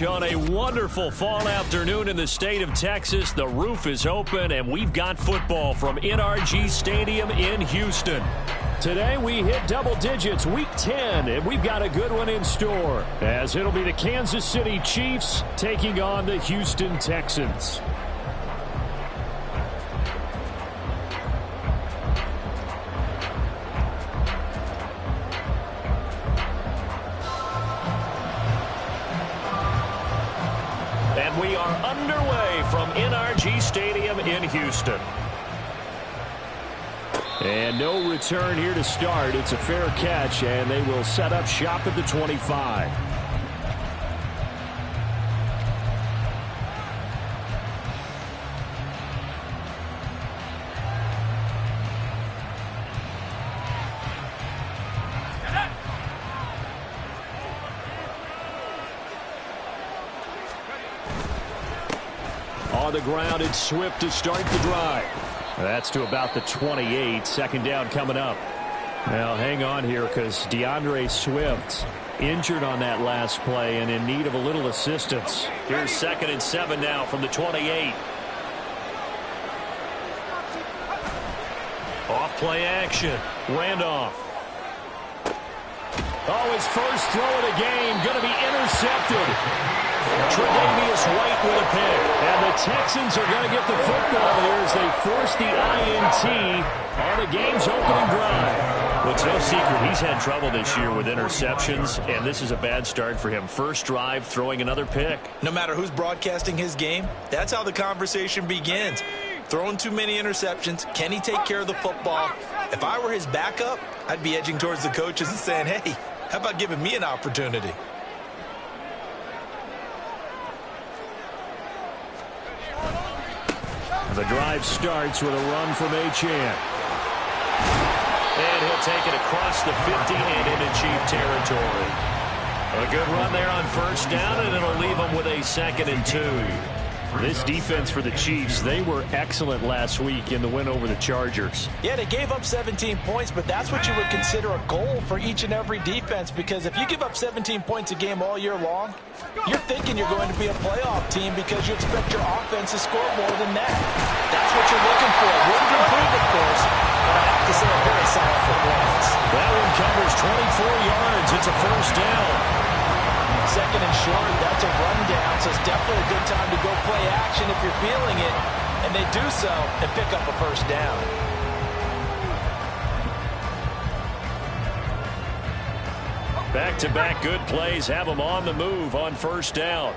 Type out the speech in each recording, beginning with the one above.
On a wonderful fall afternoon in the state of Texas, the roof is open, and we've got football from NRG Stadium in Houston. Today we hit double digits, week 10, and we've got a good one in store, as it'll be the Kansas City Chiefs taking on the Houston Texans. And we are underway from NRG Stadium in Houston. And no return here to start. It's a fair catch, and they will set up shop at the 25. On the ground, it's Swift to start the drive. That's to about the 28. Second down coming up. Now, hang on here because DeAndre Swift injured on that last play and in need of a little assistance. Here's 2nd and 7 now from the 28. Off play action. Randolph. Oh, his first throw of the game going to be intercepted. Tre'Davious White with a pick. And the Texans are going to get the football here as they force the INT on the game's opening drive. Well, it's no secret he's had trouble this year with interceptions, and this is a bad start for him. First drive, throwing another pick. No matter who's broadcasting his game, that's how the conversation begins. Throwing too many interceptions. Can he take care of the football? If I were his backup, I'd be edging towards the coaches and saying, hey, how about giving me an opportunity? The drive starts with a run from Achane. And he'll take it across the 50 and into Chief territory. A good run there on first down, and it'll leave him with a 2nd and 2. This defense for the Chiefs, they were excellent last week in the win over the Chargers. Yeah, they gave up 17 points, but that's what you would consider a goal for each and every defense, because if you give up 17 points a game all year long, you're thinking you're going to be a playoff team because you expect your offense to score more than that. That's what you're looking for. Room to improve, of course, but I have to say a very solid performance. That one covers 24 yards. It's a first down. 2nd and short, that's a rundown, so it's definitely a good time to go play action if you're feeling it, and they do so and pick up a first down. Back-to-back good plays have them on the move on first down.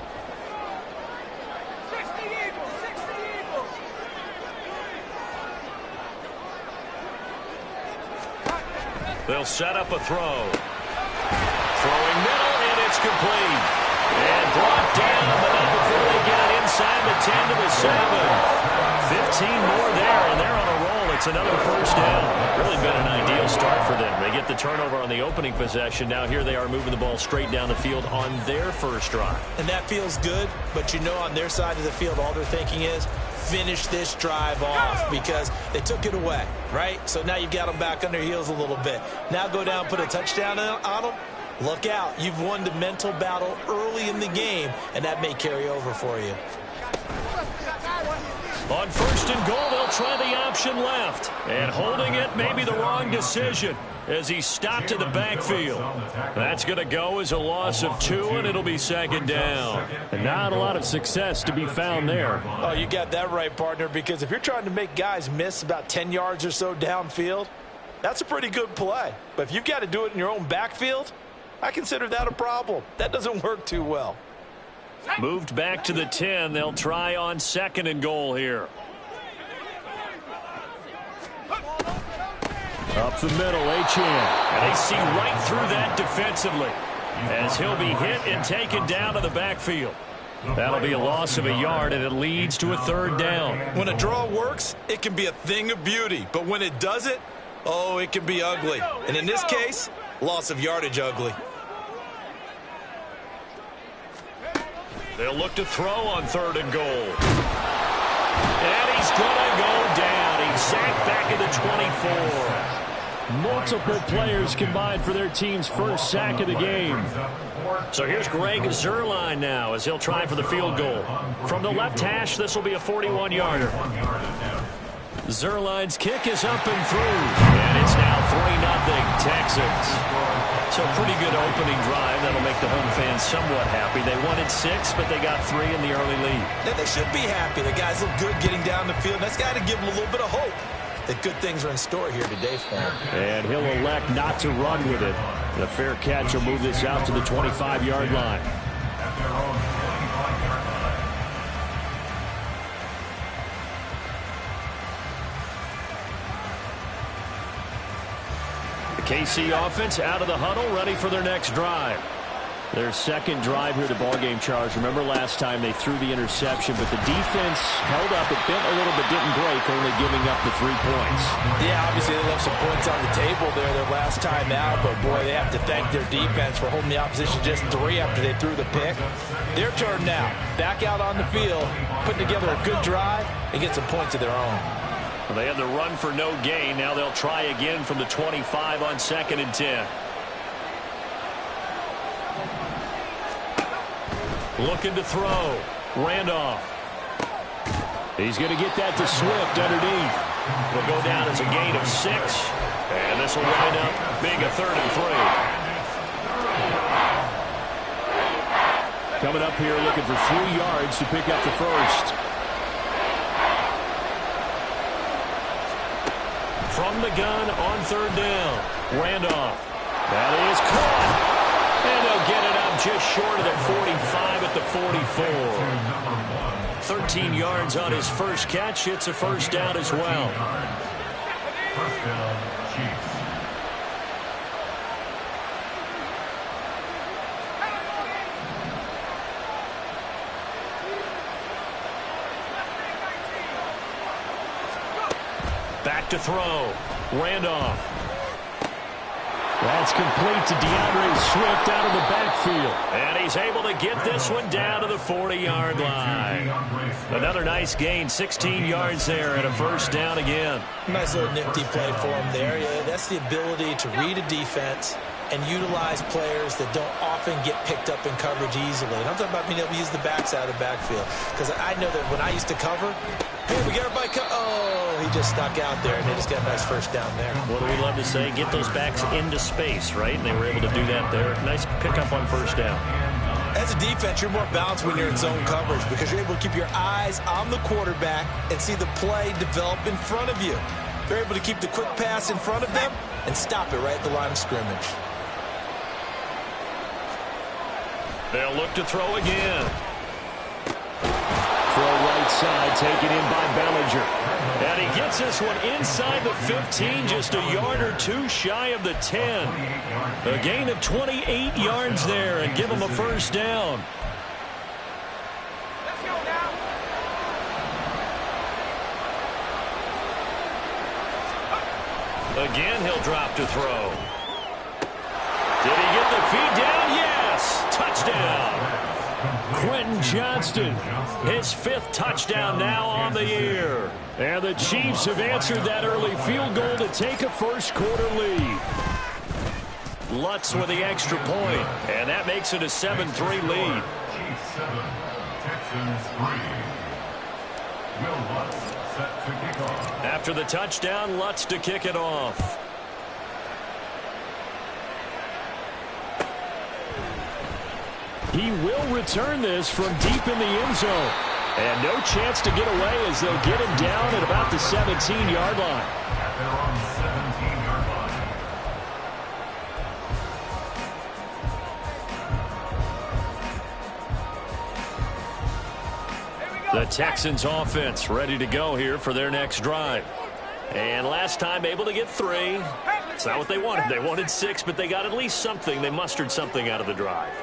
They'll set up a throw. Throwing middle, and it's complete. And brought down, but not before they get it inside the 10 to the 7. 15 more there, and they're on a roll. It's another first down. Really been an ideal start for them. They get the turnover on the opening possession. Now here they are moving the ball straight down the field on their first drive. And that feels good, but you know on their side of the field all they're thinking is finish this drive off because they took it away, right? So now you've got them back on their heels a little bit. Now go down, put a touchdown on them. Look out. You've won the mental battle early in the game, and that may carry over for you. On 1st and goal, they'll try the option left. And holding it may be the wrong decision as he stopped in the backfield. That's going to go as a loss of 2, and it'll be 2nd down. And not a lot of success to be found there. Oh, you got that right, partner, because if you're trying to make guys miss about 10 yards or so downfield, that's a pretty good play. But if you've got to do it in your own backfield, I consider that a problem. That doesn't work too well. Moved back to the 10. They'll try on 2nd and goal here. Up the middle, Achane. And they see right through that defensively as he'll be hit and taken down to the backfield. That'll be a loss of a yard, and it leads to a 3rd down. When a draw works, it can be a thing of beauty. But when it doesn't, oh, it can be ugly. And in this case, loss of yardage ugly. They'll look to throw on 3rd and goal. And he's going to go down. He's sacked back at the 24. Multiple players combined for their team's first sack of the game. So here's Greg Zuerlein now as he'll try for the field goal. From the left hash, this will be a 41-yarder. Zuerlein's kick is up and through. And it's now 3-0 Texans. So pretty good opening drive. That'll make the home fans somewhat happy. They wanted 6, but they got 3 in the early lead. And they should be happy. The guys look good getting down the field. That's got to give them a little bit of hope that good things are in store here today for him. And he'll elect not to run with it. The fair catch will move this out to the 25-yard line. The KC offense out of the huddle, ready for their next drive. Their second drive here, the ballgame, Charles. Remember last time they threw the interception, but the defense held up. It bent a little but didn't break, only giving up the 3 points. Yeah, obviously they left some points on the table there their last time out, but boy, they have to thank their defense for holding the opposition just 3 after they threw the pick. Their turn now. Back out on the field, putting together a good drive and get some points of their own. Well, they had the run for no gain. Now they'll try again from the 25 on 2nd and 10. Looking to throw. Randolph. He's going to get that to Swift underneath. Will go down as a gain of 6. And this will wind up being a 3rd and 3. Coming up here looking for 3 yards to pick up the first. From the gun on 3rd down. Randolph. That is caught. And they'll get it up just short of the 45 at the 44. 13 yards on his first catch. It's a first down as well. First down, Chiefs. Back to throw. Randolph. That's complete to DeAndre Swift out of the backfield. And he's able to get this one down to the 40-yard line. Another nice gain, 16 yards there and a first down again. Nice little nifty play for him there. Yeah, that's the ability to read a defense and utilize players that don't often get picked up in coverage easily. And I'm talking about being able to use the backs out of the backfield. Because I know that when I used to cover, hey, we got everybody he just snuck out there, and they just got a nice first down there. What do we love to say? Get those backs into space, right? And they were able to do that there. Nice pickup on first down. As a defense, you're more balanced when you're in zone coverage because you're able to keep your eyes on the quarterback and see the play develop in front of you. They're able to keep the quick pass in front of them and stop it right at the line of scrimmage. They'll look to throw again. Throw right side, taken in by Bellinger. And he gets this one inside the 15, just a yard or 2 shy of the 10. A gain of 28 yards there and give him a first down. Again, he'll drop to throw. Did he get the feed down? Yes! Touchdown! Quentin Johnston, his 5th touchdown now on the year. And the Chiefs have answered that early field goal to take a first-quarter lead. Lutz with the extra point, and that makes it a 7-3 lead. Chiefs 7, Texans 3. Will Lutz set to kick off. After the touchdown, Lutz to kick it off. He will return this from deep in the end zone. And no chance to get away as they'll get him down at about the 17-yard line. At their own 17-yard line. The Texans offense ready to go here for their next drive. And last time able to get 3. It's not what they wanted. They wanted 6, but they got at least something. They mustered something out of the drive.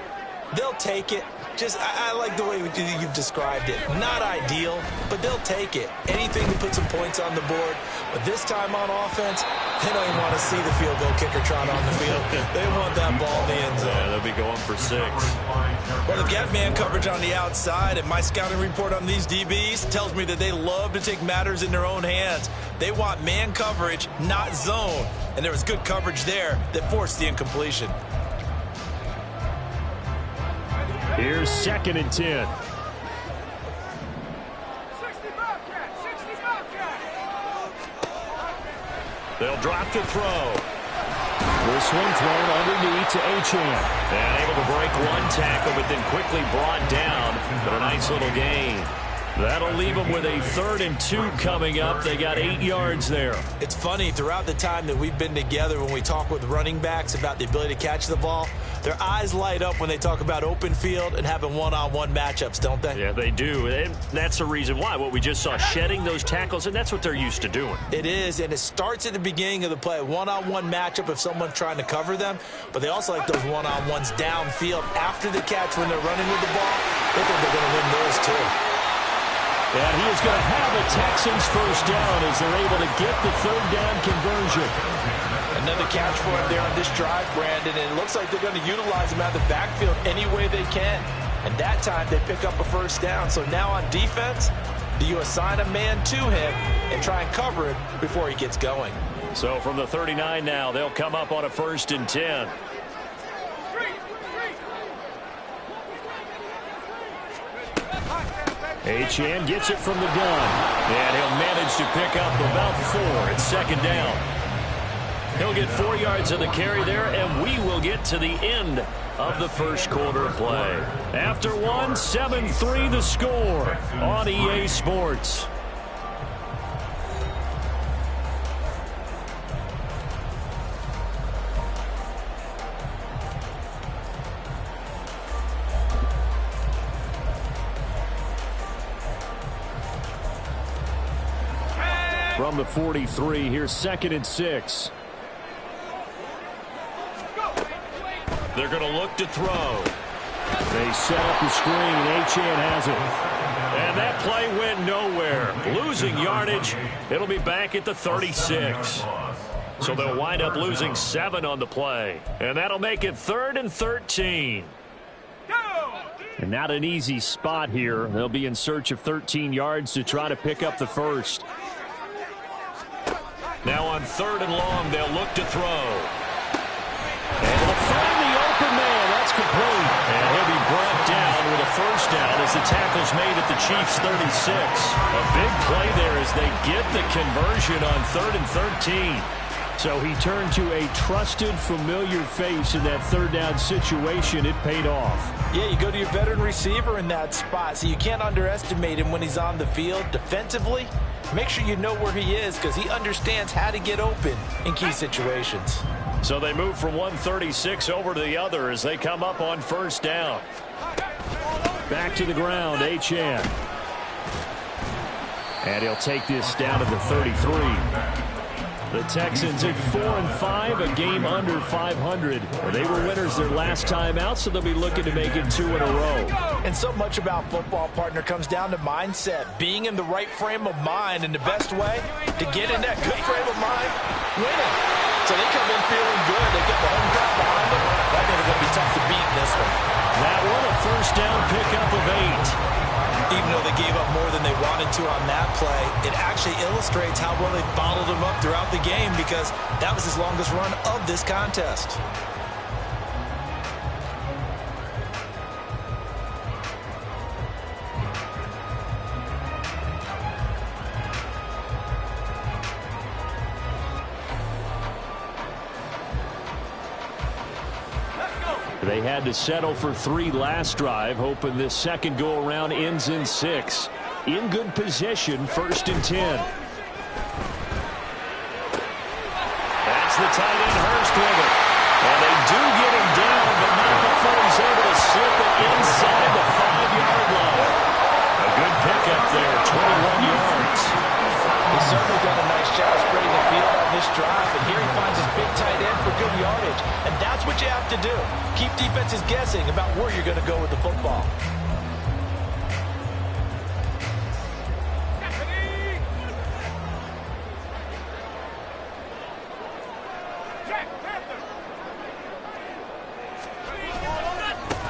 They'll take it. I like the way you've described it. Not ideal, but they'll take it. Anything to put some points on the board. But this time on offense, they don't even want to see the field goal kicker trot on the field. They want that ball in the end zone. Yeah, they'll be going for 6. Well, they've got man coverage on the outside, and my scouting report on these DBs tells me that they love to take matters in their own hands. They want man coverage, not zone. And there was good coverage there that forced the incompletion. Here's 2nd and 10. They'll drop to throw. This one thrown underneath to Achane. And able to break one tackle, but then quickly brought down. But a nice little gain. That'll leave them with a 3rd and 2 coming up. They got 8 yards there. It's funny, throughout the time that we've been together, when we talk with running backs about the ability to catch the ball, their eyes light up when they talk about open field and having one-on-one matchups, don't they? Yeah, they do. And that's the reason why. What we just saw, shedding those tackles, and that's what they're used to doing. It is, and it starts at the beginning of the play. One-on-one matchup if someone's trying to cover them, but they also like those one-on-ones downfield after the catch when they're running with the ball. They think they're going to win those too. And he is going to have a Texans first down as they're able to get the 3rd down conversion. Another catch for him there on this drive, Brandon, and it looks like they're going to utilize him out of the backfield any way they can. And that time they pick up a first down. So now on defense, do you assign a man to him and try and cover it before he gets going? So from the 39 now, they'll come up on a 1st and 10. Achane gets it from the gun. And he'll manage to pick up about 4. It's 2nd down. He'll get 4 yards of the carry there, and we will get to the end of the first quarter play. After 1, 7-3 the score on EA Sports. From the 43, here's 2nd and 6. They're going to look to throw. They set up the screen, and Achane has it. And that play went nowhere. Losing yardage. It'll be back at the 36. So they'll wind up losing 7 on the play. And that'll make it 3rd and 13. And not an easy spot here. They'll be in search of 13 yards to try to pick up the first. Now on 3rd and long, they'll look to throw. And they'll find the open man. That's complete. And he'll be brought down with a first down as the tackle's made at the Chiefs' 36. A big play there as they get the conversion on 3rd and 13. So he turned to a trusted, familiar face in that 3rd down situation. It paid off. Yeah, you go to your veteran receiver in that spot, so you can't underestimate him when he's on the field. Defensively, make sure you know where he is because he understands how to get open in key situations. So they move from 136 over to the other as they come up on 1st down. Back to the ground, Achane. And he'll take this down to the 33. The Texans at 4-5, a game under 500. They were winners their last time out, so they'll be looking to make it 2 in a row. And so much about football, partner, comes down to mindset. Being in the right frame of mind, and the best way to get in that good frame of mind, winning. So they come in feeling good. They get the home crowd behind them. I think it's going to be tough to beat in this one. That one, a first down pickup of 8. Even though they gave up more than they wanted to on that play, it actually illustrates how well they bottled them up throughout the game because that was his longest run of this contest. They had to settle for 3 last drive, hoping this second go-around ends in 6. In good position, 1st and 10. That's the tight end, Hurst with it. And they do get him down, but not before he's able to slip it inside the 5-yard line. A good pickup there, 21 yards. He's certainly done a nice job spreading the field on this drive, and here he finds his big tight end for good yardage. And that's what you have to do. Keep defenses guessing about where you're going to go with the football.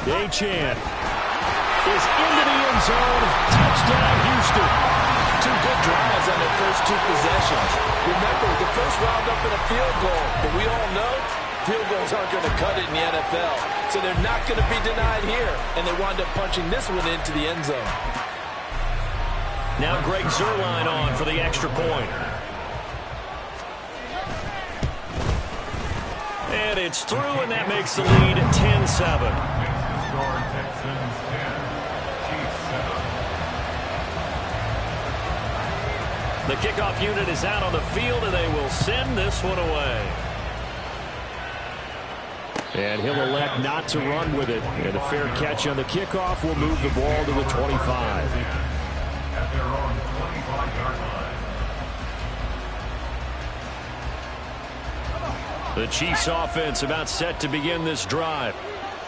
Achan is into the end zone. Touchdown, Houston. Two good drives on their first two possessions. Remember, the first wound up in a field goal, but we all know field goals aren't going to cut it in the NFL, so they're not going to be denied here, and they wound up punching this one into the end zone. Now Greg Zuerlein on for the extra point. And it's through, and that makes the lead 10-7. Texans 10, Chiefs 7. The kickoff unit is out on the field, and they will send this one away. And he'll elect not to run with it. And a fair catch on the kickoff will move the ball to the 25. At their own 25-yard line. The Chiefs offense about set to begin this drive.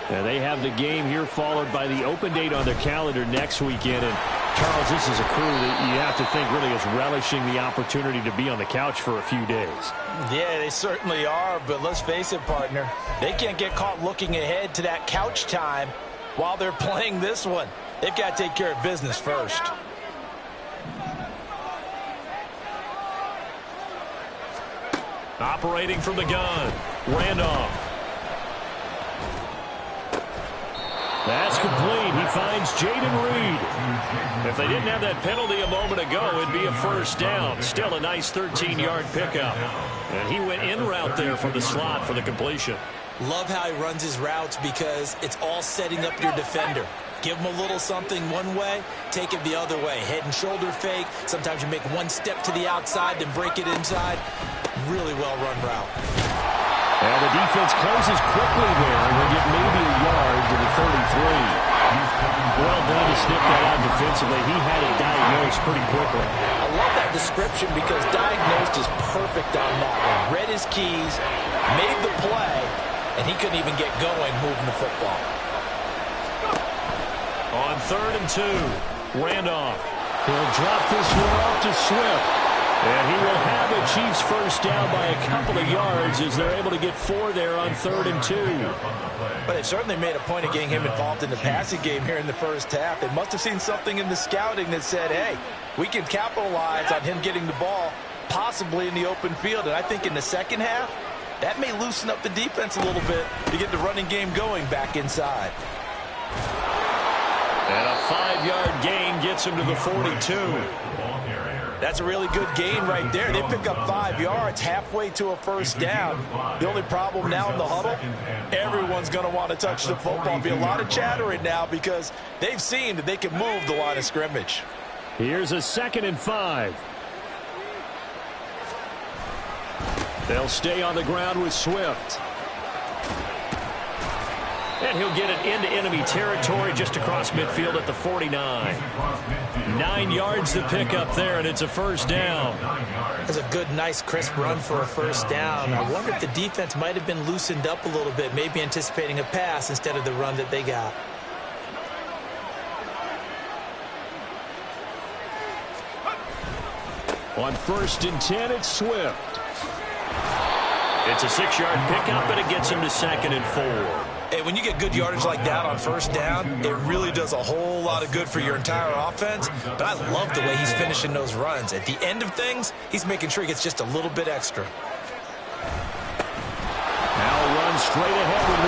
And they have the game here followed by the open date on their calendar next weekend. And Charles, this is a crew that you have to think really is relishing the opportunity to be on the couch for a few days. Yeah, they certainly are, but let's face it, partner. They can't get caught looking ahead to that couch time while they're playing this one. They've got to take care of business first. Operating from the gun, Randolph. That's complete. He finds Jaden Reed. If they didn't have that penalty a moment ago, it'd be a first down. Still a nice 13-yard pickup. And he went in route there from the slot for the completion. Love how he runs his routes because it's all setting up your defender. Give him a little something one way, take it the other way. Head and shoulder fake. Sometimes you make one step to the outside, then break it inside. Really well-run route. And the defense closes quickly there, and will get maybe a yard to the 33. Well done to sniff that out defensively. He had it diagnosed pretty quickly. I love that description because diagnosed is perfect on that one. Read his keys, made the play, and he couldn't even get going moving the football. On 3rd and 2, Randolph. He'll drop this one off to Swift. And he will have a Chiefs first down by a couple of yards as they're able to get 4 there on 3rd and 2. But it certainly made a point of getting him involved in the passing game here in the first half. They must have seen something in the scouting that said, hey, we can capitalize on him getting the ball possibly in the open field. And I think in the second half, that may loosen up the defense a little bit to get the running game going back inside. And a 5-yard gain gets him to the 42. That's a really good gain right there. They pick up 5 yards halfway to a first down. The only problem now in the huddle, everyone's going to want to touch the football. There'll be a lot of chattering now because they've seen that they can move the line of scrimmage. Here's a 2nd and 5. They'll stay on the ground with Swift. And he'll get it into enemy territory just across midfield at the 49. 9 yards to pick up there, and it's a first down. That's a good, nice, crisp run for a first down. I wonder if the defense might have been loosened up a little bit, maybe anticipating a pass instead of the run that they got. On 1st and 10, it's Swift. It's a 6-yard pickup, and it gets him to 2nd and 4. Hey, when you get good yardage like that on first down, it really does a whole lot of good for your entire offense. But I love the way he's finishing those runs. At the end of things, he's making sure he gets just a little bit extra. Now run straight ahead with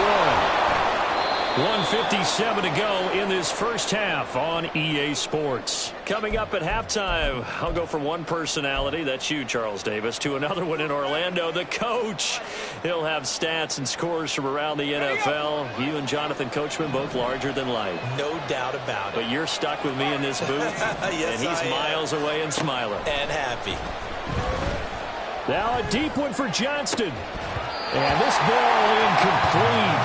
1:57 to go in this first half on EA Sports. Coming up at halftime, I'll go from one personality, that's you, Charles Davis, to another one in Orlando, the coach. He'll have stats and scores from around the NFL. You and Jonathan Coachman, both larger than life. No doubt about it. But you're stuck with me in this booth, yes, and he's miles away and smiling. And happy. Now a deep one for Johnston. And this ball incomplete.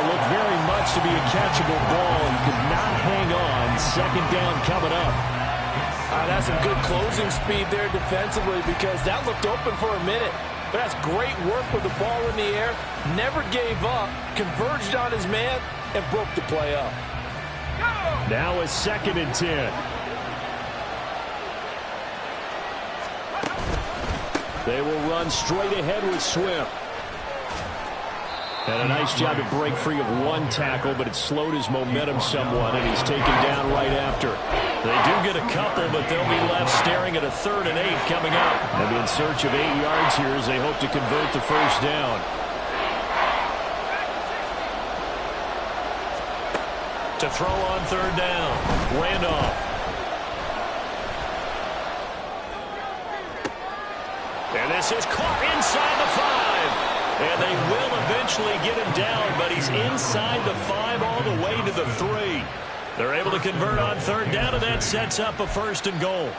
Looked very much to be a catchable ball. He could not hang on. 2nd down coming up. That's some good closing speed there defensively because that looked open for a minute. But that's great work with the ball in the air. Never gave up, converged on his man, and broke the play up. Now a 2nd and 10. They will run straight ahead with Swift. And a nice job to break free of one tackle, but it slowed his momentum somewhat, and he's taken down right after. They do get a couple, but they'll be left staring at a 3rd and 8 coming up. They'll be in search of 8 yards here as they hope to convert the first down. To throw on 3rd down. Randolph. And this is caught inside the 5. And they will eventually get him down, but he's inside the 5 all the way to the 3. They're able to convert on 3rd down, and that sets up a 1st and goal.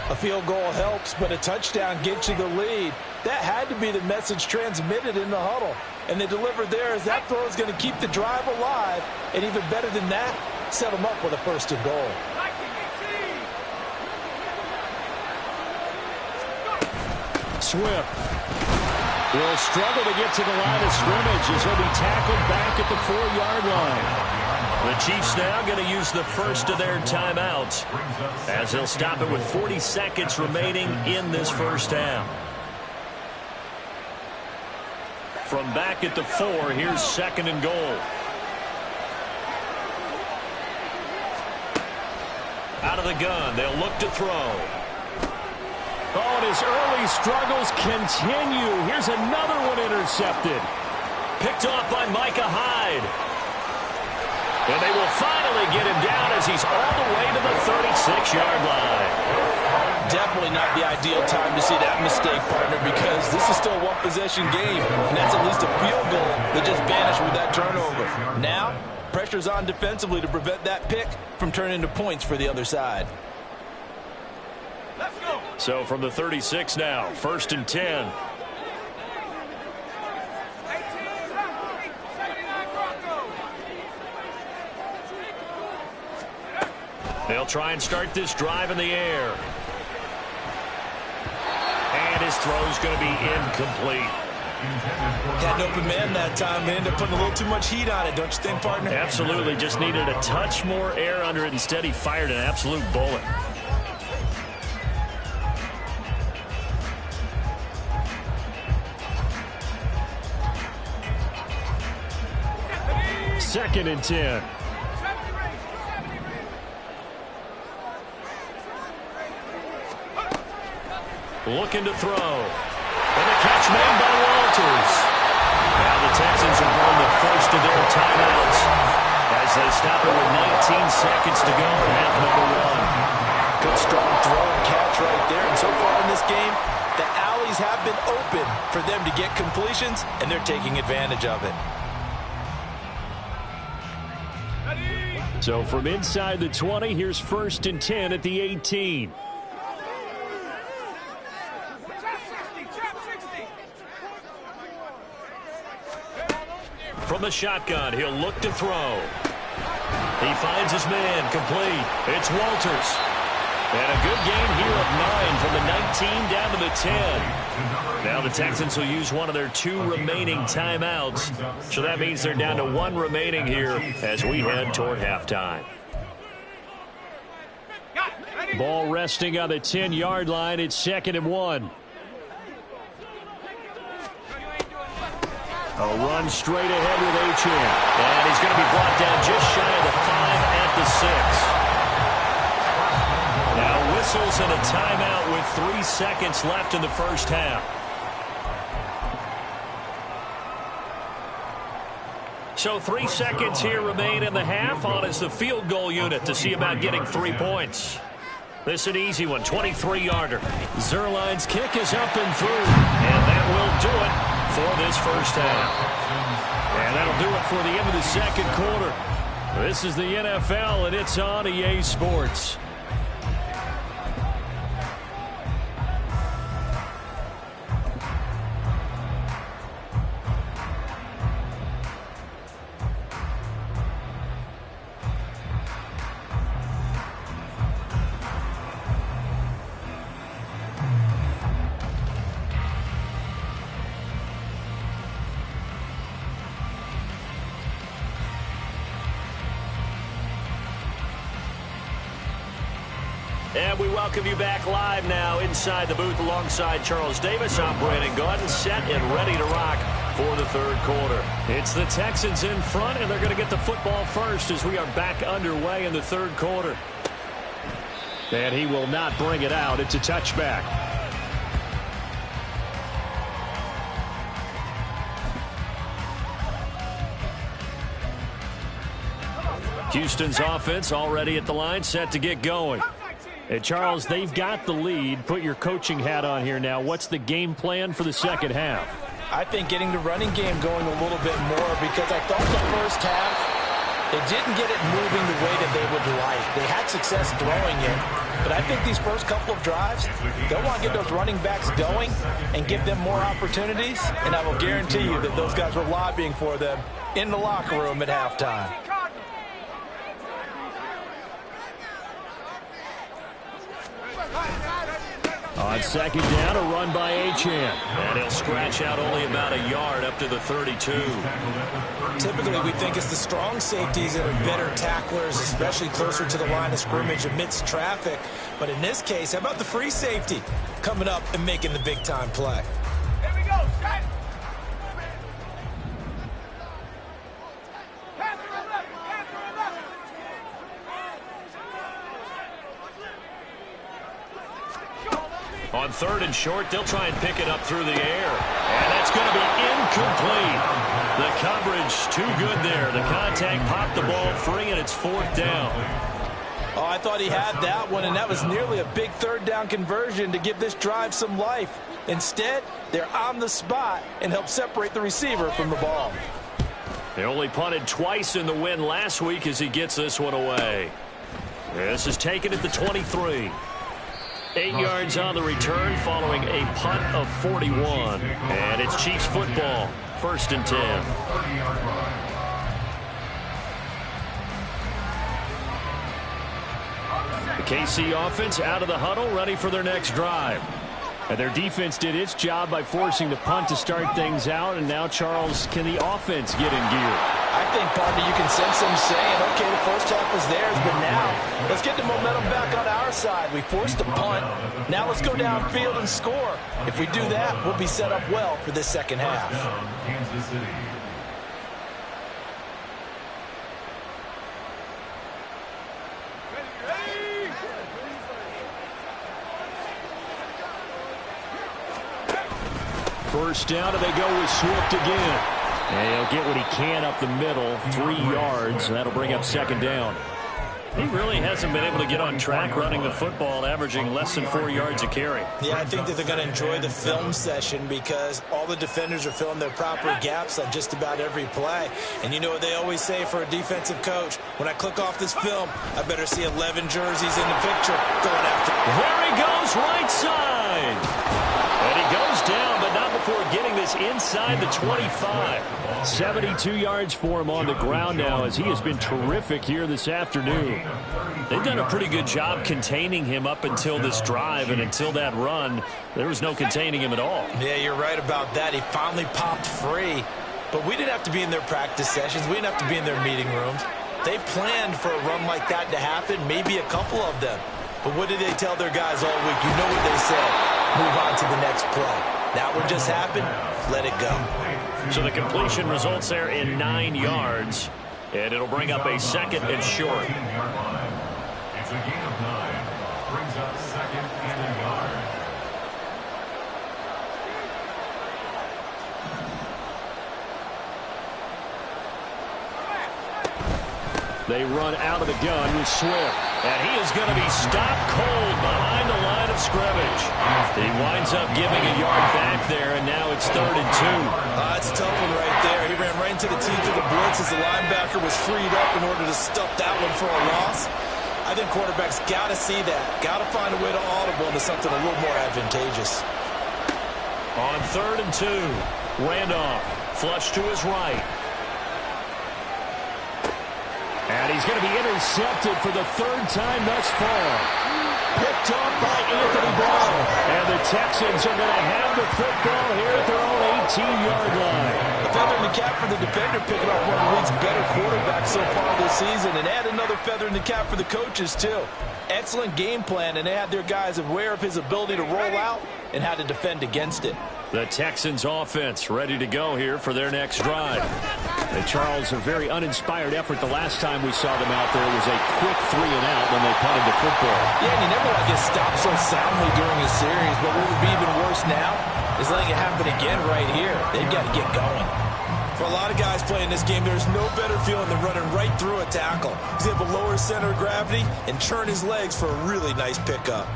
A field goal helps, but a touchdown gets you the lead. That had to be the message transmitted in the huddle. And they delivered there as that throw is going to keep the drive alive. And even better than that, set them up with a 1st and goal. Swift will struggle to get to the line of scrimmage as he'll be tackled back at the 4-yard line. The Chiefs now going to use the first of their timeouts as they'll stop it with 40 seconds remaining in this first half. From back at the 4, here's 2nd and goal. Out of the gun, they'll look to throw. Oh, and his early struggles continue. Here's another one intercepted. Picked off by Micah Hyde. And they will finally get him down as he's all the way to the 36-yard line. Definitely not the ideal time to see that mistake, partner, because this is still a one-possession game, and that's at least a field goal that just vanished with that turnover. Now, pressure's on defensively to prevent that pick from turning into points for the other side. Let's go. So from the 36 now, 1st and 10. They'll try and start this drive in the air. And his throw's going to be incomplete. Had an open man that time, and ended up putting a little too much heat on it, don't you think, partner? Absolutely. Just needed a touch more air under it. Instead, he fired an absolute bullet. Second and 10. Looking to throw. And the catch made by Walters. Now the Texans are going the first of their timeouts as they stop it with 19 seconds to go in half number 1. Good strong throw and catch right there. And so far in this game, the alleys have been open for them to get completions, and they're taking advantage of it. So from inside the 20, here's 1st and 10 at the 18. From the shotgun, he'll look to throw. He finds his man, complete. It's Walters. And a good gain here of 9 from the 19 down to the 10. Now the Texans will use one of their 2 remaining timeouts. So that means they're down to 1 remaining here as we head toward halftime. Ball resting on the 10-yard line. It's 2nd and 1. A run straight ahead with Achane. And he's going to be brought down just shy of the 5 at the 6. Now whistles and a timeout with 3 seconds left in the first half. So 3 seconds here remain in the half. On is the field goal unit to see about getting 3 points. This is an easy one, 23-yarder. Zerline's kick is up and through. And that will do it for this first half. And that'll do it for the end of the second quarter. This is the NFL, and it's on EA Sports. And we welcome you back live now inside the booth alongside Charles Davis. I'm Brandon Gaudin, set and ready to rock for the third quarter. It's the Texans in front, and they're going to get the football first as we are back underway in the third quarter. And he will not bring it out. It's a touchback. Houston's offense already at the line, set to get going. And Charles, they've got the lead. Put your coaching hat on here now. What's the game plan for the second half? I think getting the running game going a little bit more, because I thought the first half, they didn't get it moving the way that they would like. They had success throwing it, but I think these first couple of drives, they'll want to get those running backs going and give them more opportunities, and I will guarantee you that those guys were lobbying for them in the locker room at halftime. On second down, a run by Achane. And he'll scratch out only about a yard up to the 32. Typically, we think it's the strong safeties that are better tacklers, especially closer to the line of scrimmage amidst traffic. But in this case, how about the free safety coming up and making the big-time play? Here we go, set. On third and short, they'll try and pick it up through the air. And that's going to be incomplete. The coverage too good there. The contact popped the ball free, and it's fourth down. Oh, I thought he had that one, and that was nearly a big third down conversion to give this drive some life. Instead, they're on the spot and help separate the receiver from the ball. They only punted twice in the win last week as he gets this one away. This is taken at the 23. 8 yards on the return following a punt of 41. And it's Chiefs football, 1st and 10. The KC offense out of the huddle, ready for their next drive. And their defense did its job by forcing the punt to start things out. And now, Charles, can the offense get in gear? I think, partner, you can sense them saying, okay, the first half was theirs, but now let's get the momentum back on our side. We forced a punt. Now let's go downfield and score. If we do that, we'll be set up well for this second half. Kansas City. First down, and they go with Swift again. And he'll get what he can up the middle, 3 yards. That'll bring up second down. He really hasn't been able to get on track running the football, averaging less than 4 yards a carry. Yeah, I think that they're going to enjoy the film session because all the defenders are filling their proper gaps on just about every play. And you know what they always say for a defensive coach? When I click off this film, I better see 11 jerseys in the picture going after. There he goes, right side. And he goes down, but not before getting this inside the 25. 72 yards for him on the ground now as he has been terrific here this afternoon. They've done a pretty good job containing him up until this drive, and until that run, there was no containing him at all. Yeah, you're right about that. He finally popped free. But we didn't have to be in their practice sessions. We didn't have to be in their meeting rooms. They planned for a run like that to happen, maybe a couple of them. But what did they tell their guys all week? You know what they said. Move on to the next play. That one just happened. Let it go. So the completion results there in 9 yards. And it'll bring up a second and short. It's a gain of 9. Brings up second and a yard. They run out of the gun with Swift. And he is going to be stopped cold behind the line of scrimmage. He winds up giving a yard back there, and now it's 3rd and 2. That's a tough one right there. He ran right into the teeth of the blitz as the linebacker was freed up in order to stuff that one for a loss. I think quarterbacks got to see that. Got to find a way to audible into something a little more advantageous. On 3rd and 2, Randolph flush to his right. And he's going to be intercepted for the 3rd time thus far. Picked up by Anthony Brown. And the Texans are going to have the football here at their own 18-yard line. A feather in the cap for the defender, picking up one of the league's better quarterbacks so far this season. And add another feather in the cap for the coaches, too. Excellent game plan, and they had their guys aware of his ability to roll out and how to defend against it. The Texans offense ready to go here for their next drive. And Charles, a very uninspired effort the last time we saw them out there. It was a quick 3-and-out when they punted the football. Yeah, and you never want to get stopped so soundly during a series, but what would be even worse now is letting it happen again right here. They've got to get going. For a lot of guys playing this game, there's no better feeling than running right through a tackle. He's able to lower his center of gravity and turn his legs for a really nice pickup.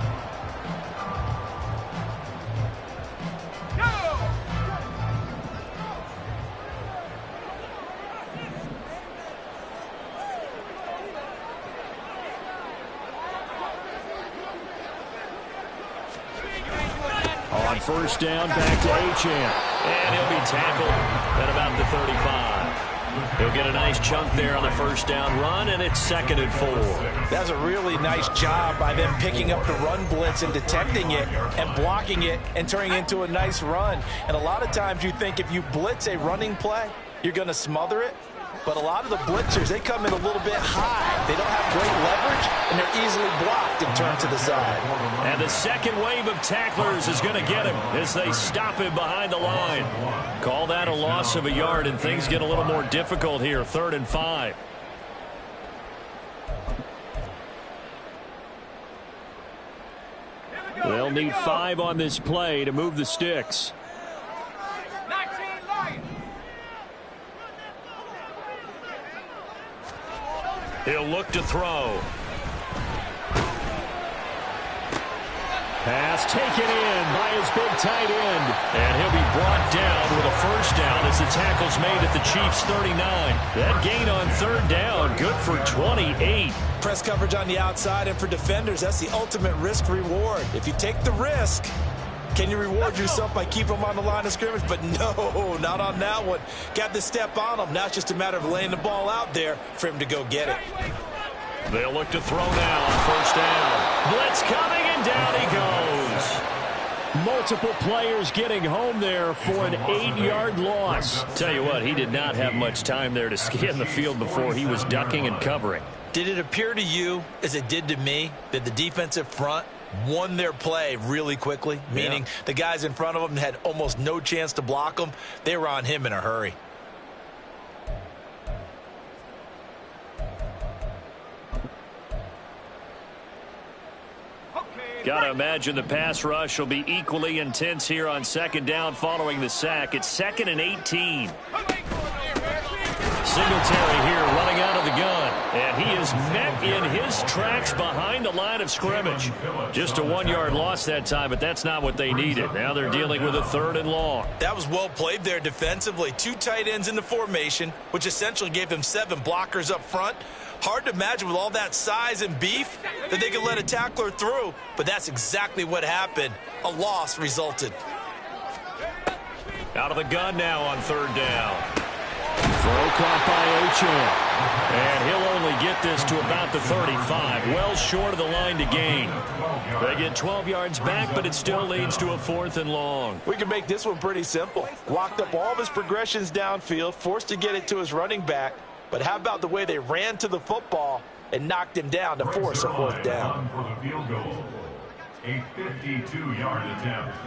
On first down, back to Achane. And he'll be tackled at about the 35. He'll get a nice chunk there on the first down run, and it's 2nd and 4. That's a really nice job by them picking up the run blitz and detecting it and blocking it and turning it into a nice run. And a lot of times you think if you blitz a running play, you're going to smother it. But a lot of the blitzers, they come in a little bit high. They don't have great leverage, and they're easily blocked and turned to the side. And the second wave of tacklers is going to get him as they stop him behind the line. Call that a loss of a yard, and things get a little more difficult here. 3rd and 5. They'll need 5 on this play to move the sticks. He'll look to throw. Pass taken in by his big tight end. And he'll be brought down with a first down as the tackle's made at the Chiefs' 39. That gain on 3rd down, good for 28. Press coverage on the outside, and for defenders, that's the ultimate risk-reward. If you take the risk, can you reward yourself by keeping them on the line of scrimmage? But no, not on that one. Got the step on them. Now it's just a matter of laying the ball out there for him to go get it. They'll look to throw now on first down. Blitz coming, and down he goes. Multiple players getting home there for an 8-yard loss. Tell you what, he did not have much time there to scan the field before he was ducking and covering. Did it appear to you, as it did to me, that the defensive front won their play really quickly, meaning the guys in front of them had almost no chance to block him? They were on him in a hurry. Got to imagine the pass rush will be equally intense here on 2nd down following the sack. It's 2nd and 18. Singletary here running out of the gun, and he is met in his tracks behind the line of scrimmage. Just a 1-yard loss that time, but that's not what they needed. Now they're dealing with a 3rd and long. That was well played there defensively. 2 tight ends in the formation, which essentially gave them 7 blockers up front. Hard to imagine with all that size and beef that they could let a tackler through, but that's exactly what happened. A loss resulted. Out of the gun now on 3rd down. Throw caught by Achane. And he'll only get this to about the 35. Well short of the line to gain. They get 12 yards back, but it still leads to a 4th and long. We can make this one pretty simple. Locked up all of his progressions downfield, forced to get it to his running back. But how about the way they ran to the football and knocked him down to force a 4th down? For the field goal, a 52-yard attempt.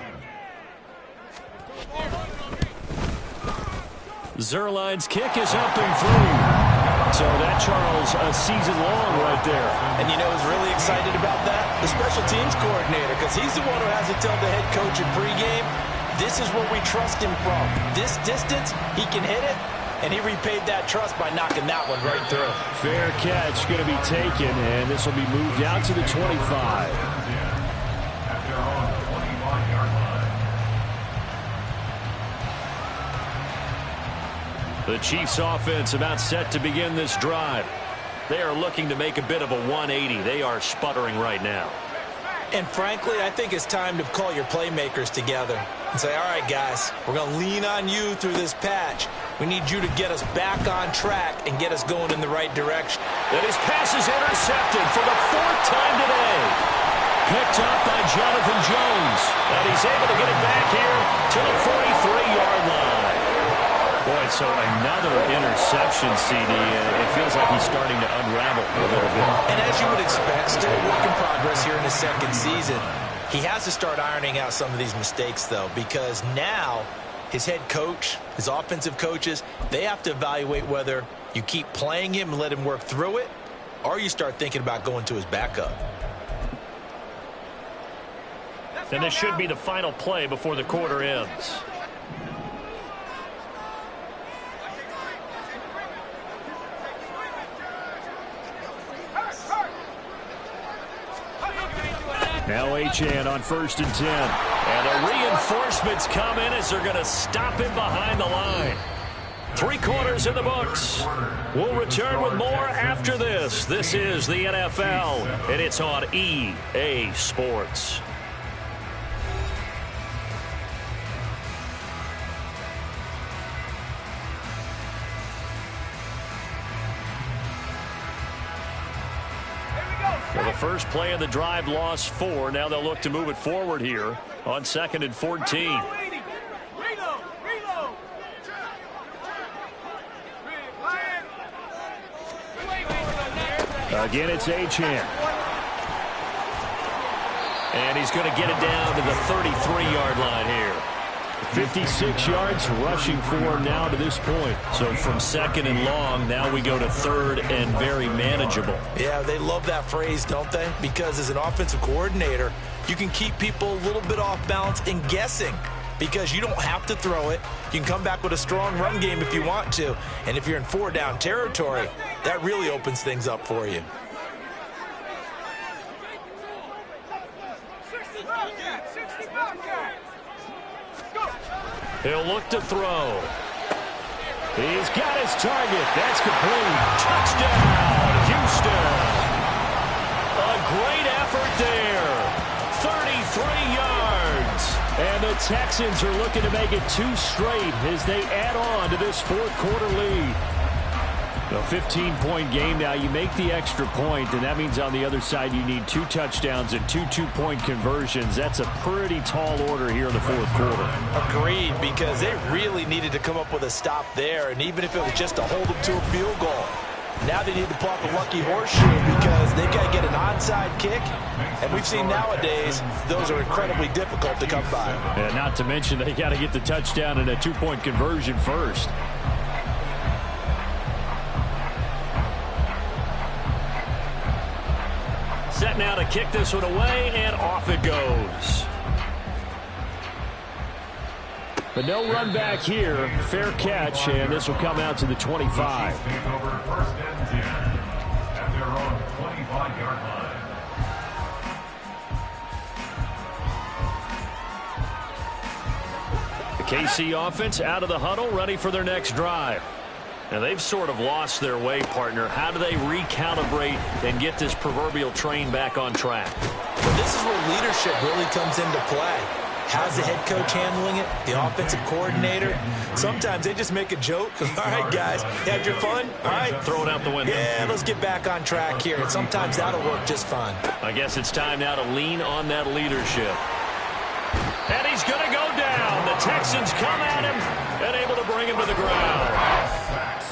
Zerline's kick is up and through. So that, Charles, a season long right there. And you know who's really excited about that? The special teams coordinator, because he's the one who has to tell the head coach in pregame, this is where we trust him from. This distance, he can hit it, and he repaid that trust by knocking that one right through. Fair catch going to be taken, and this will be moved out to the 25. At their own 25-yard line. The Chiefs offense about set to begin this drive. They are looking to make a bit of a 180. They are sputtering right now. And frankly, I think it's time to call your playmakers together and say, all right, guys, we're going to lean on you through this patch. We need you to get us back on track and get us going in the right direction. And his pass is intercepted for the 4th time today. Picked up by Jonathan Jones. And he's able to get it back here to the 43-yard line. Boy, so another interception, CD. It feels like he's starting to unravel a little bit. And as you would expect, still a work in progress here in his second season. He has to start ironing out some of these mistakes, though, because now his head coach, his offensive coaches, they have to evaluate whether you keep playing him and let him work through it, or you start thinking about going to his backup. And this should be the final play before the quarter ends. Now Achane on 1st and 10. And the reinforcements come in as they're going to stop him behind the line. 3 quarters in the books. We'll return with more after this. This is the NFL, and it's on EA Sports. So the first play of the drive lost 4. Now they'll look to move it forward here on 2nd and 14. Again, it's Achane. And he's going to get it down to the 33-yard line here. 56 yards rushing for now to this point. So from 2nd and long, now we go to 3rd and very manageable. Yeah, they love that phrase, don't they? Because as an offensive coordinator, you can keep people a little bit off balance and guessing because you don't have to throw it. You can come back with a strong run game if you want to. And if you're in 4-down territory, that really opens things up for you. He'll look to throw. He's got his target. That's complete. Touchdown, Houston. A great effort there. 33 yards. And the Texans are looking to make it 2 straight as they add on to this 4th quarter lead. A 15-point game now. You make the extra point, and that means on the other side you need 2 touchdowns and 2 two-point conversions. That's a pretty tall order here in the 4th quarter. Agreed, because they really needed to come up with a stop there, and even if it was just to hold them to a field goal. Now they need to plot the lucky horseshoe because they've got to get an onside kick, and we've seen nowadays those are incredibly difficult to come by. And not to mention they got to get the touchdown and a 2-point conversion first. Set now to kick this one away, and off it goes. But no run back here. Fair catch, and this will come out to the 25. Take over 1st and 10 at their own 25-yard line. The KC offense out of the huddle, ready for their next drive. Now, they've sort of lost their way, partner. How do they recalibrate and get this proverbial train back on track? Well, this is where leadership really comes into play. How's the head coach handling it? The offensive coordinator? Sometimes they just make a joke. All right, guys, you had your fun? All right. Throw it out the window. Yeah, let's get back on track here. And sometimes that'll work just fine. I guess it's time now to lean on that leadership. And he's going to go down. The Texans come at him and able to bring him to the ground.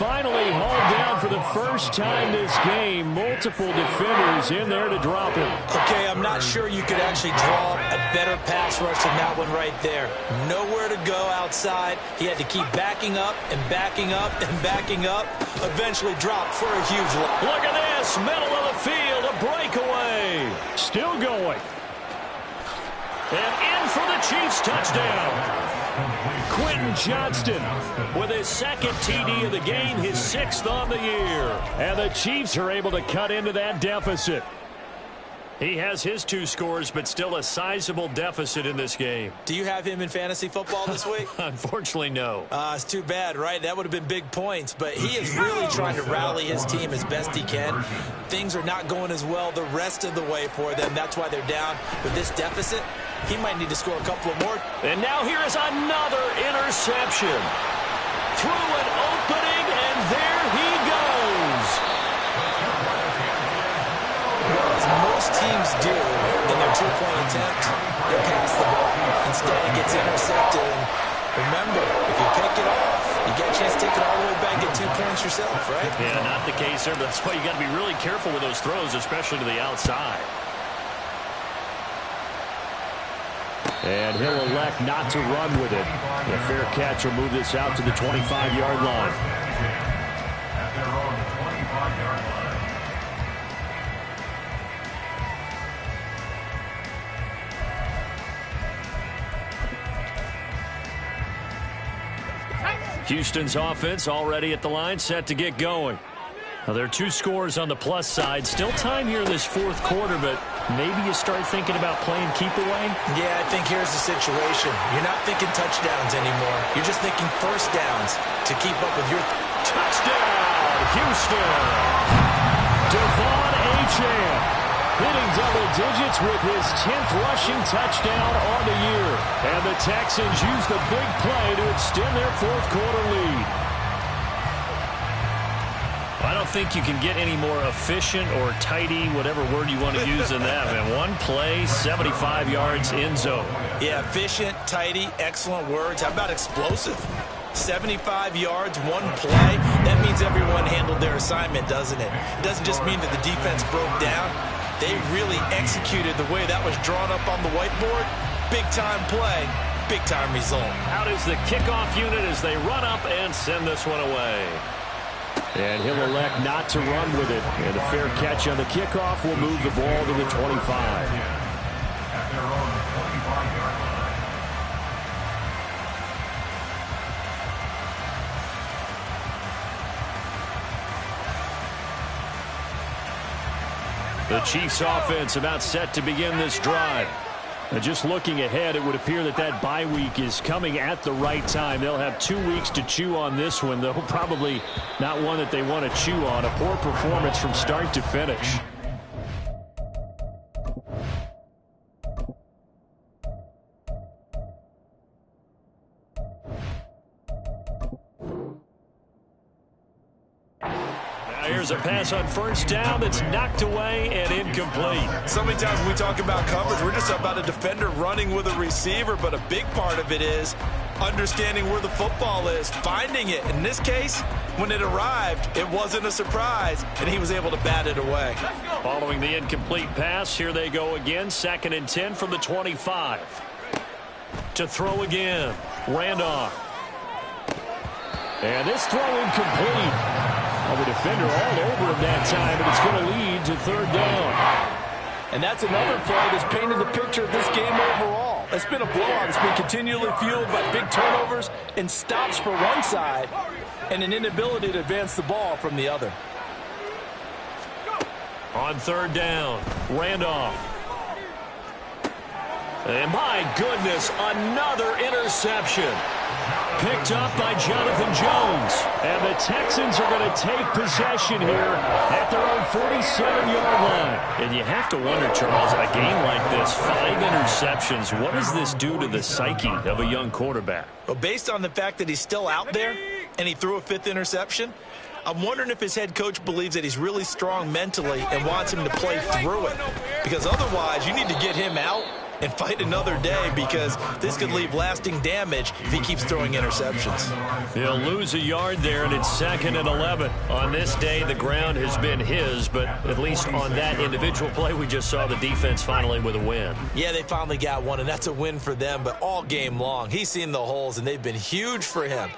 Finally hauled down for the first time this game. Multiple defenders in there to drop him. Okay, I'm not sure you could actually draw a better pass rush than that one right there. Nowhere to go outside. He had to keep backing up and backing up and backing up. Eventually dropped for a huge loss. Look at this. Middle of the field. A breakaway. Still going. And in for the Chiefs touchdown. Quentin Johnston with his 2nd TD of the game, his 6th on the year. And the Chiefs are able to cut into that deficit. He has his 2 scores, but still a sizable deficit in this game. Do you have him in fantasy football this week? Unfortunately, no. It's too bad, right? That would have been big points, but he is really trying to rally his team as best he can. Things are not going as well the rest of the way for them. That's why they're down with this deficit. He might need to score a couple of more. And now here is another interception. Through an opening, and there he goes. Well, as most teams do in their 2-point attempt, they pass the ball. Instead, it gets intercepted. And remember, if you pick it off, you get a chance finish yourself, right? Yeah, not the case there, but that's why you got to be really careful with those throws, especially to the outside. And he'll elect not to run with it. The fair catch will move this out to the 25-yard line. At their own 25-yard line. Houston's offense already at the line, set to get going. Now, there are 2 scores on the plus side. Still time here in this fourth quarter, but maybe you start thinking about playing keep away? Yeah, I think here's the situation. You're not thinking touchdowns anymore. You're just thinking first downs to keep up with your touchdown, Houston. Devon Achane hitting double digits with his 10th rushing touchdown on the year. And the Texans use the big play to extend their fourth quarter lead. I don't think you can get any more efficient or tidy, whatever word you want to use in that. Man, one play, 75 yards in zone. Yeah, efficient, tidy, excellent words. How about explosive? 75 yards, one play. That means everyone handled their assignment, doesn't it? It doesn't just mean that the defense broke down. They really executed the way that was drawn up on the whiteboard. Big-time play, big-time result. Out is the kickoff unit as they run up and send this one away. And he'll elect not to run with it. And a fair catch on the kickoff will move the ball to the 25. At their own 25-yard line. The Chiefs offense about set to begin this drive. And just looking ahead, it would appear that that bye week is coming at the right time. They'll have 2 weeks to chew on this one, though probably not one that they want to chew on. A poor performance from start to finish. Here's a pass on first down that's knocked away and incomplete. So many times when we talk about coverage, we're just about a defender running with a receiver, but a big part of it is understanding where the football is, finding it. In this case, when it arrived, it wasn't a surprise, and he was able to bat it away. Following the incomplete pass, here they go again, 2nd and 10 from the 25. To throw again, Randolph. And this throw incomplete. Well, the defender all over him that time, and it's going to lead to 3rd down. And that's another play that's painted the picture of this game overall. It's been a blowout. It's been continually fueled by big turnovers and stops for one side and an inability to advance the ball from the other. On 3rd down, Randolph. And my goodness, another interception. Picked up by Jonathan Jones. And the Texans are going to take possession here at their own 47-yard line. And you have to wonder, Charles, a game like this, 5 interceptions, what does this do to the psyche of a young quarterback? Well, based on the fact that he's still out there and he threw a 5th interception, I'm wondering if his head coach believes that he's really strong mentally and wants him to play through it. Because otherwise, you need to get him out and fight another day, because this could leave lasting damage if he keeps throwing interceptions. He'll lose a yard there, and it's 2nd and 11. On this day, the ground has been his, but at least on that individual play, we just saw the defense finally with a win. Yeah, they finally got one, and that's a win for them, but all game long, he's seen the holes, and they've been huge for him.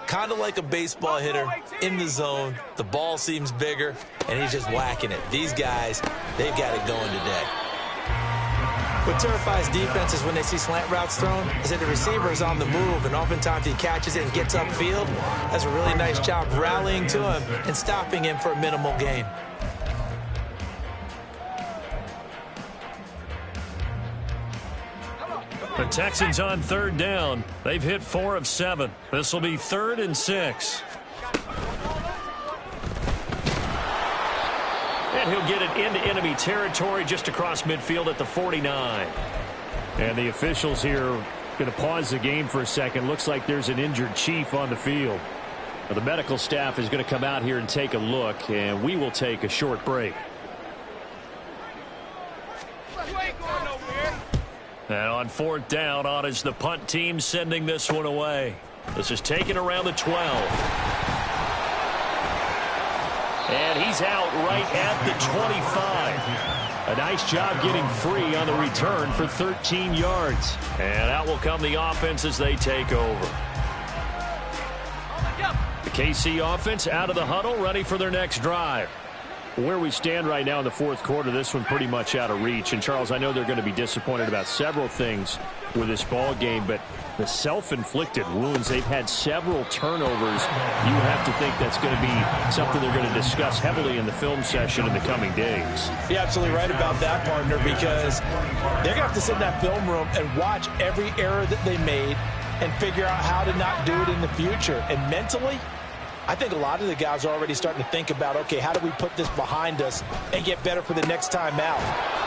Kind of like a baseball hitter in the zone. The ball seems bigger, and he's just whacking it. These guys, they've got it going today. What terrifies defenses when they see slant routes thrown is that the receiver is on the move, and oftentimes he catches it and gets upfield. Does a really nice job rallying to him and stopping him for a minimal gain. The Texans on 3rd down. They've hit 4 of 7. This will be 3rd and 6. And he'll get it into enemy territory just across midfield at the 49. And the officials here are going to pause the game for a second. Looks like there's an injured Chief on the field. Now, the medical staff is going to come out here and take a look, and we will take a short break. And on 4th down, on is the punt team sending this one away. This is taken around the 12. And he's out right at the 25. A nice job getting free on the return for 13 yards. And out will come the offense as they take over. The KC offense out of the huddle, ready for their next drive. Where we stand right now in the fourth quarter, this one pretty much out of reach. And, Charles, I know they're going to be disappointed about several things with this ball game, but the self-inflicted wounds, they've had several turnovers. You have to think that's going to be something they're going to discuss heavily in the film session in the coming days. You're absolutely right about that, partner, because they're going to have to sit in that film room and watch every error that they made and figure out how to not do it in the future. And mentally, I think a lot of the guys are already starting to think about, okay, how do we put this behind us and get better for the next time out?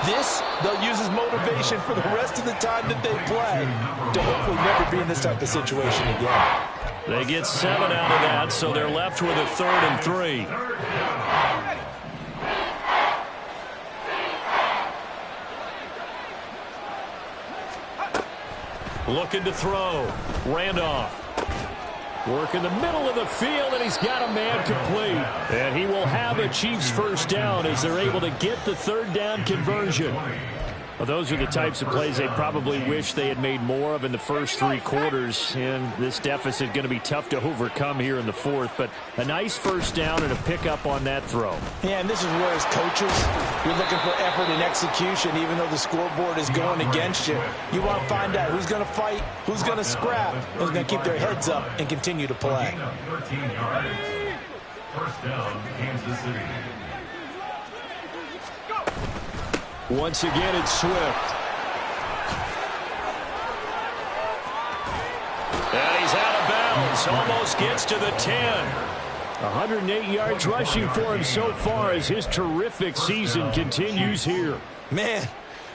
This, they'll use as motivation for the rest of the time that they play to hopefully never be in this type of situation again. They get 7 out of that, so they're left with a 3rd and 3. Looking to throw. Randolph. Work in the middle of the field, and he's got a man complete. And he will have a Chiefs first down as they're able to get the 3rd down conversion. Well, those are the types of plays they probably wish they had made more of in the first 3 quarters. And this deficit going to be tough to overcome here in the 4th. But a nice first down and a pickup on that throw. Yeah, and this is where, as coaches, you're looking for effort and execution, even though the scoreboard is going against you. You want to find out who's going to fight, who's going to scrap, who's going to keep their heads up and continue to play. 13 yards. First down, Kansas City. Once again, it's Swift. And he's out of bounds. Almost gets to the 10. 108 yards rushing for him so far as his terrific season continues here. Man,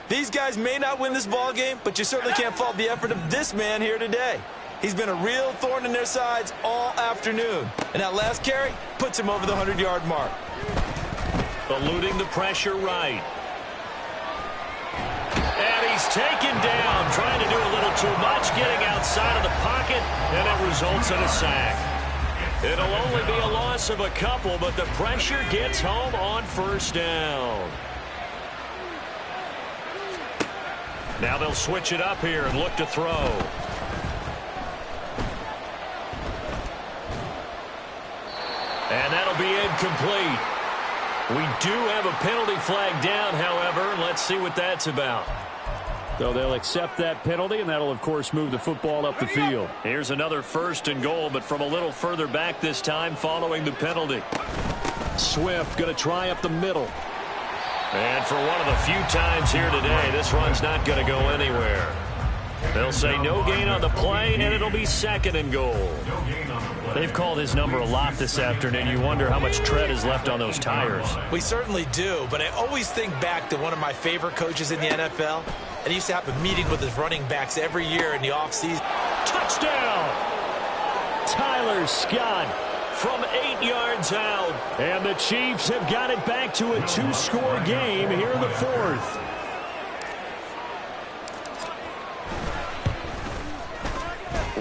these guys may not win this ball game, but you certainly can't fault the effort of this man here today. He's been a real thorn in their sides all afternoon. And that last carry puts him over the 100-yard mark. Eluding the pressure right. And he's taken down, trying to do a little too much, getting outside of the pocket, and it results in a sack. It'll only be a loss of a couple, but the pressure gets home on first down. Now they'll switch it up here and look to throw. And that'll be incomplete. We do have a penalty flag down, however, and let's see what that's about. So they'll accept that penalty, and that'll, of course, move the football up the field. Here's another 1st and goal, but from a little further back this time following the penalty. Swift going to try up the middle. And for one of the few times here today, this run's not going to go anywhere. They'll say no gain on the play, and it'll be 2nd and goal. They've called his number a lot this afternoon. You wonder how much tread is left on those tires. We certainly do, but I always think back to one of my favorite coaches in the NFL, and he used to have a meeting with his running backs every year in the offseason. Touchdown! Tyler Scott From 8 yards out. And the Chiefs have got it back to a 2-score game here in the 4th.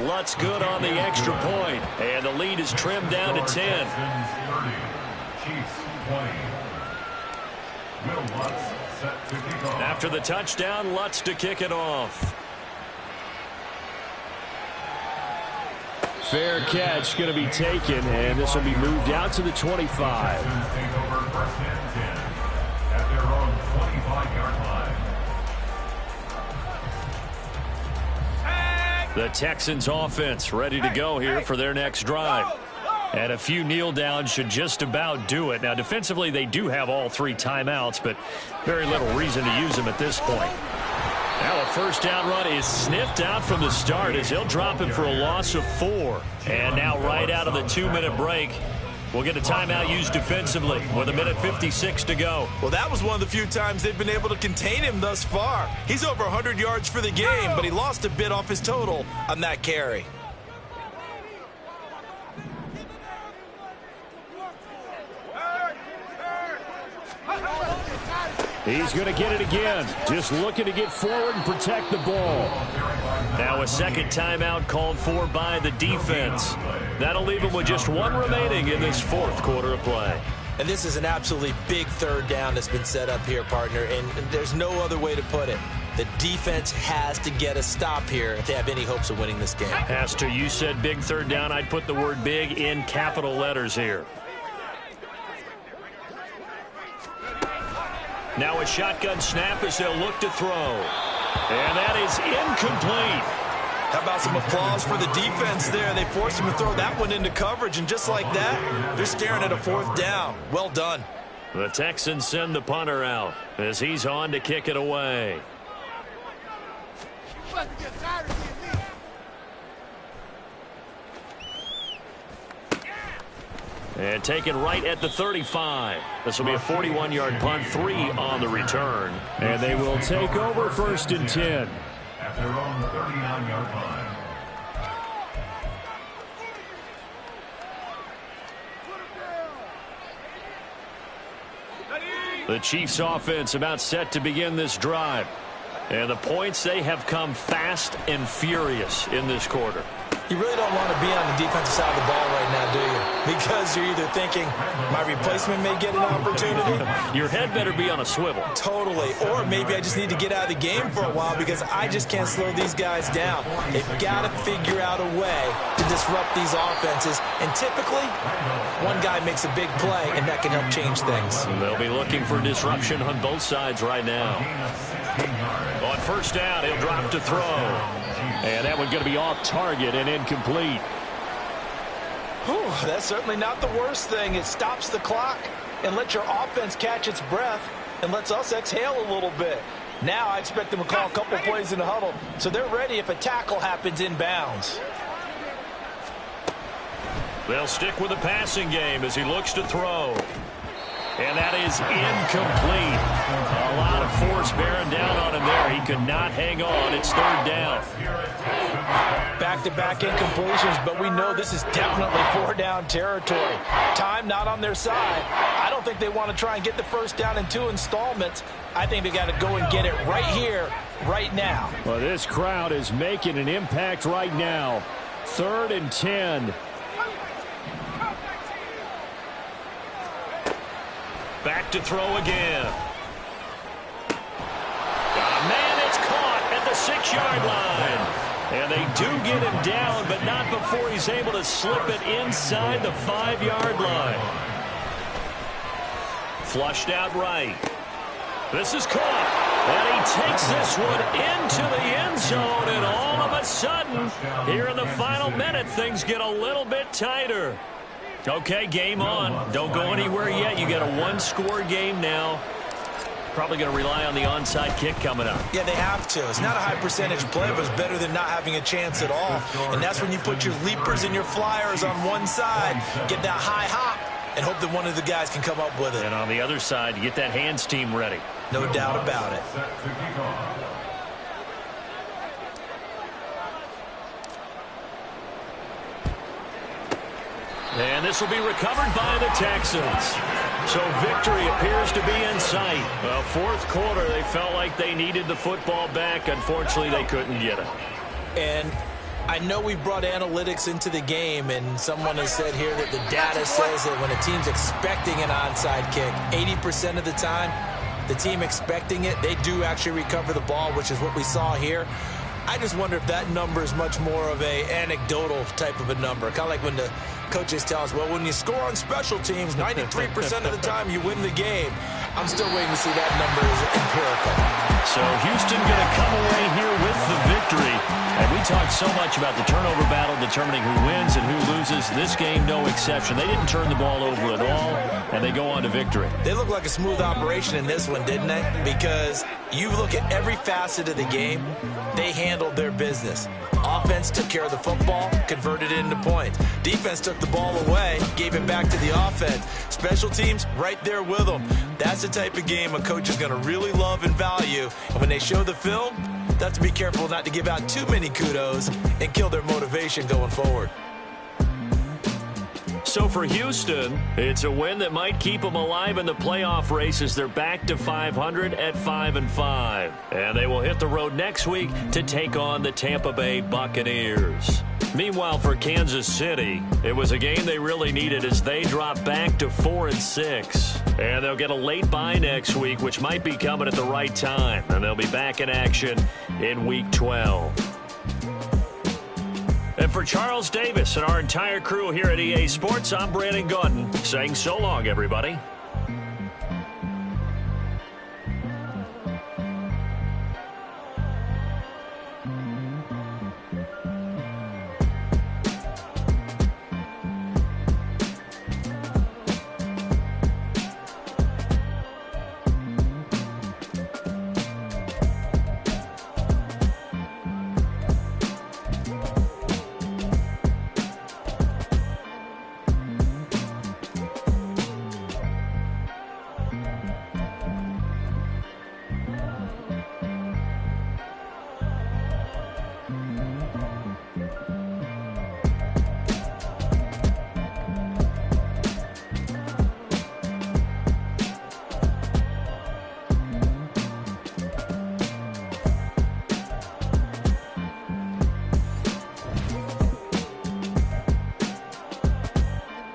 Lutz good on the extra point, and the lead is trimmed down to 10. Chiefs 20. Will Lutz set to kick off. After the touchdown, Lutz to kick it off. Fair catch going to be taken, and this will be moved out to the 25. Take over 1st and 10 at their own 25-yard line. The Texans offense ready to go here for their next drive. And a few kneel downs should just about do it. Now, defensively, they do have all 3 timeouts, but very little reason to use them at this point. Now a first down run is sniffed out from the start as he'll drop him for a loss of 4. And now right out of the 2-minute break, we'll get a timeout used defensively with 1:56 to go. Well, that was one of the few times they've been able to contain him thus far. He's over 100 yards for the game, but he lost a bit off his total on that carry. He's going to get it again. Just looking to get forward and protect the ball. Now a second timeout called for by the defense. That'll leave him with just 1 remaining in this 4th quarter of play. And this is an absolutely big third down that's been set up here, partner, and there's no other way to put it. The defense has to get a stop here if they have any hopes of winning this game. Pastor, you said big third down. I'd put the word big in capital letters here. Now a shotgun snap as they'll look to throw. And that is incomplete. How about some applause for the defense there? They forced him to throw that one into coverage, and just like that, they're staring at a fourth down. Well done. The Texans send the punter out as he's on to kick it away. And taken right at the 35. This will be a 41-yard punt, 3 on the return. And they will take over 1st and 10. At their own 39-yard line. The Chiefs offense about set to begin this drive. And the points, they have come fast and furious in this quarter. You really don't want to be on the defensive side of the ball right now, do you? Because you're either thinking, my replacement may get an opportunity. Your head better be on a swivel. Totally. Or maybe I just need to get out of the game for a while because I just can't slow these guys down. They've got to figure out a way to disrupt these offenses. And typically, one guy makes a big play, and that can help change things. They'll be looking for disruption on both sides right now. On 1st down, he'll drop to throw. And that one's going to be off target and incomplete. Whew, that's certainly not the worst thing. It stops the clock and lets your offense catch its breath and lets us exhale a little bit. Now I expect them to call a couple plays in the huddle so they're ready if a tackle happens inbounds. They'll stick with the passing game as he looks to throw. And that is incomplete. A lot of force bearing down on him there. He could not hang on. It's 3rd down. Back-to-back incompletions, but we know this is definitely 4-down territory. Time not on their side. I don't think they want to try and get the 1st down in 2 installments. I think they got to go and get it right here, right now. Well, this crowd is making an impact right now. 3rd and 10. Back to throw again. Man, it's caught at the 6-yard line. And they do get him down, but not before he's able to slip it inside the 5-yard line. Flushed out right. This is caught. And he takes this one into the end zone. And all of a sudden, here in the final minute, things get a little bit tighter. Okay, game on. Don't go anywhere yet. You got a 1-score game now. Probably going to rely on the onside kick coming up. Yeah, they have to. It's not a high percentage play, but it's better than not having a chance at all. And that's when you put your leapers and your flyers on one side, get that high hop, and hope that one of the guys can come up with it. And on the other side, get that hands team ready. No doubt about it. And this will be recovered by the Texans. So victory appears to be in sight. Well, 4th quarter, they felt like they needed the football back. Unfortunately, they couldn't get it. And I know we brought analytics into the game, and someone has said here that the data says that when a team's expecting an onside kick, 80% of the time, the team expecting it, they do actually recover the ball, which is what we saw here. I just wonder if that number is much more of a anecdotal type of a number. Kind of like when the coaches tell us, well, when you score on special teams, 93% of the time you win the game. I'm still waiting to see that number is empirical. So Houston going to come away here with the victory. And we talked so much about the turnover battle determining who wins and who loses. This game, no exception. They didn't turn the ball over at all, and they go on to victory. They look like a smooth operation in this one, didn't they? Because you look at every facet of the game, they handled their business. Offense took care of the football, converted it into points. Defense took the ball away, gave it back to the offense. Special teams, right there with them. That's the type of game a coach is going to really love and value. And when they show the film, they have to be careful not to give out too many kudos and kill their motivation going forward. So for Houston, it's a win that might keep them alive in the playoff race as they're back to 500 at 5-5. And they will hit the road next week to take on the Tampa Bay Buccaneers. Meanwhile, for Kansas City, it was a game they really needed as they drop back to 4-6. And they'll get a late bye next week, which might be coming at the right time. And they'll be back in action in Week 12. And for Charles Davis and our entire crew here at EA Sports, I'm Brandon Gaudin saying so long, everybody.